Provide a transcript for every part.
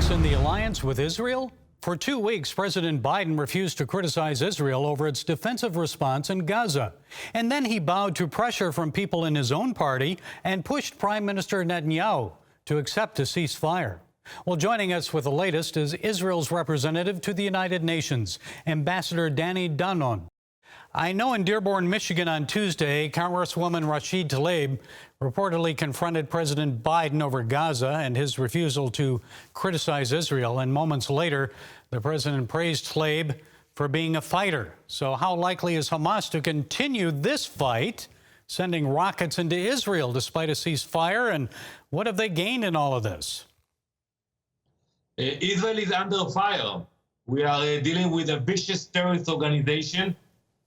Hamas in the alliance with Israel? For 2 weeks, President Biden refused to criticize Israel over its defensive response in Gaza. And then he bowed to pressure from people in his own party and pushed Prime Minister Netanyahu to accept a ceasefire. Well, joining us with the latest is Israel's representative to the United Nations, Ambassador Danon. I know in Dearborn, Michigan on Tuesday, Congresswoman Rashid Tlaib reportedly confronted President Biden over Gaza and his refusal to criticize Israel. And moments later, the president praised Tlaib for being a fighter. So how likely is Hamas to continue this fight, sending rockets into Israel despite a ceasefire? And what have they gained in all of this? Israel is under fire. We are dealing with a vicious terrorist organization.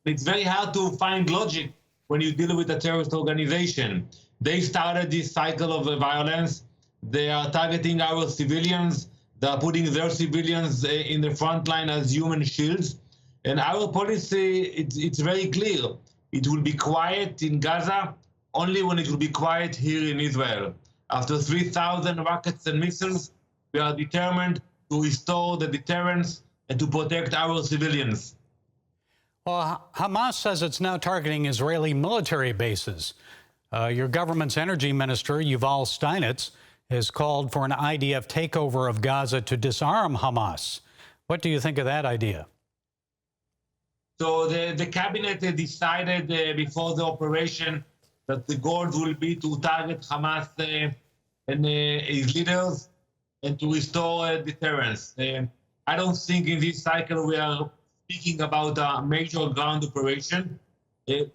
It's very hard to find logic when you deal with a terrorist organization. They started this cycle of violence. They are targeting our civilians. They are putting their civilians in the front line as human shields. And our policy, it's very clear. It will be quiet in Gaza only when it will be quiet here in Israel. After 3,000 rockets and missiles, we are determined to restore the deterrence and to protect our civilians. Well, Hamas says it's now targeting Israeli military bases. Your government's energy minister, Yuval Steinitz, has called for an IDF takeover of Gaza to disarm Hamas. What do you think of that idea? So the cabinet decided before the operation that the goal will be to target Hamas and its leaders and to restore deterrence. I don't think in this cycle we are speaking about a major ground operation.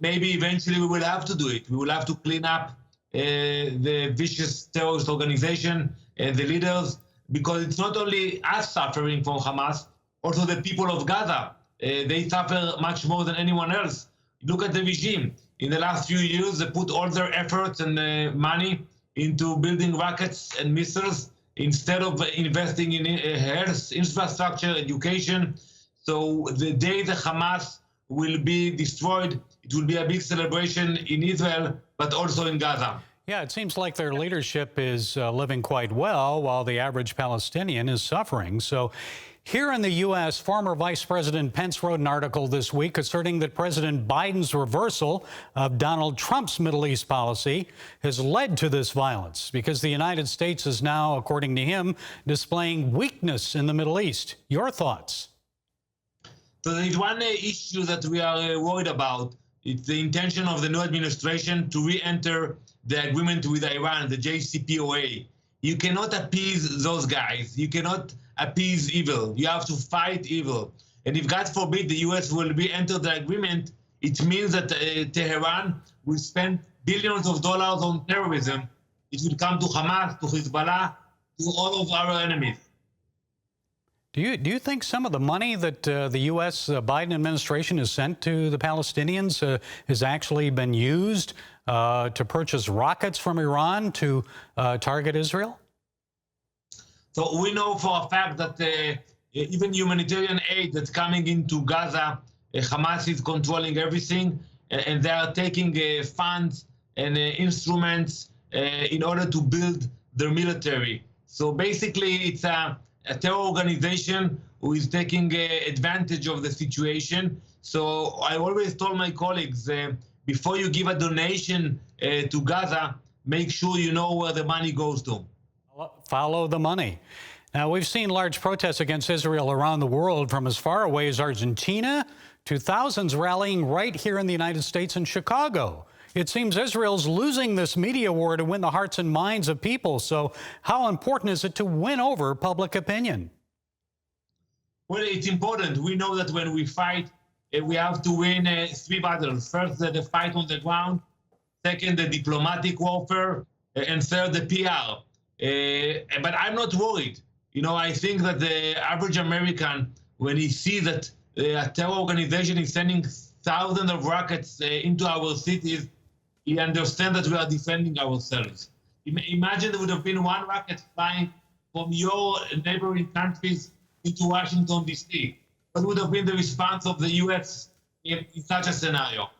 Maybe eventually we will have to do it. We will have to clean up the vicious terrorist organization and the leaders, because it's not only us suffering from Hamas, also the people of Gaza. They suffer much more than anyone else. Look at the regime. In the last few years, they put all their efforts and money into building rockets and missiles instead of investing in health, infrastructure, education. So the day the Hamas will be destroyed, it will be a big celebration in Israel, but also in Gaza. Yeah, it seems like their leadership is living quite well while the average Palestinian is suffering. So here in the U.S., former Vice President Pence wrote an article this week asserting that President Biden's reversal of Donald Trump's Middle East policy has led to this violence because the United States is now, according to him, displaying weakness in the Middle East. Your thoughts? So there is one issue that we are worried about. It's the intention of the new administration to re-enter the agreement with Iran, the JCPOA. You cannot appease those guys. You cannot appease evil. You have to fight evil. And if, God forbid, the U.S. will re-enter the agreement, it means that Tehran will spend billions of dollars on terrorism. It will come to Hamas, to Hezbollah, to all of our enemies. Do you think some of the money that the U.S. Biden administration has sent to the Palestinians has actually been used to purchase rockets from Iran to target Israel? So we know for a fact that even humanitarian aid that's coming into Gaza, Hamas is controlling everything, and they are taking funds and instruments in order to build their military. So basically, it's a terror organization who is taking advantage of the situation. So I always told my colleagues, before you give a donation to Gaza, make sure you know where the money goes to. Follow the money. Now, we've seen large protests against Israel around the world, from as far away as Argentina to thousands rallying right here in the United States and Chicago. It seems Israel's losing this media war to win the hearts and minds of people. So how important is it to win over public opinion? Well, it's important. We know that when we fight, we have to win 3 battles. First, the fight on the ground. Second, the diplomatic warfare. And third, the PR. But I'm not worried. You know, I think that the average American, when he sees that a terror organization is sending thousands of rockets into our cities, he understands that we are defending ourselves. Imagine there would have been one rocket flying from your neighboring countries into Washington, D.C. What would have been the response of the U.S. in such a scenario?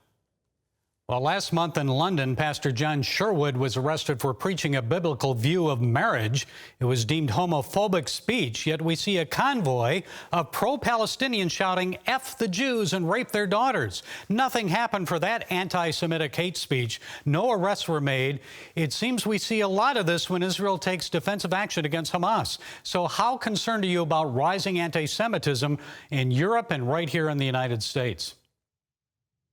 Well, last month in London, Pastor John Sherwood was arrested for preaching a biblical view of marriage. It was deemed homophobic speech, yet we see a convoy of pro-Palestinians shouting, "F the Jews," and rape their daughters. Nothing happened for that anti-Semitic hate speech. No arrests were made. It seems we see a lot of this when Israel takes defensive action against Hamas. So how concerned are you about rising anti-Semitism in Europe and right here in the United States?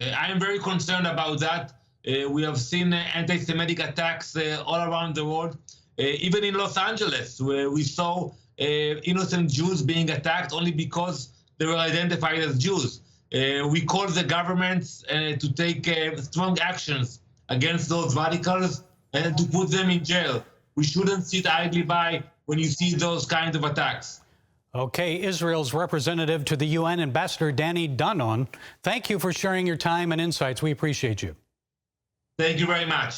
I am very concerned about that. We have seen anti-Semitic attacks all around the world. Even in Los Angeles, where we saw innocent Jews being attacked only because they were identified as Jews. We call the governments to take strong actions against those radicals and to put them in jail. We shouldn't sit idly by when you see those kinds of attacks. Okay, Israel's representative to the UN, Ambassador Danon, thank you for sharing your time and insights. We appreciate you. Thank you very much.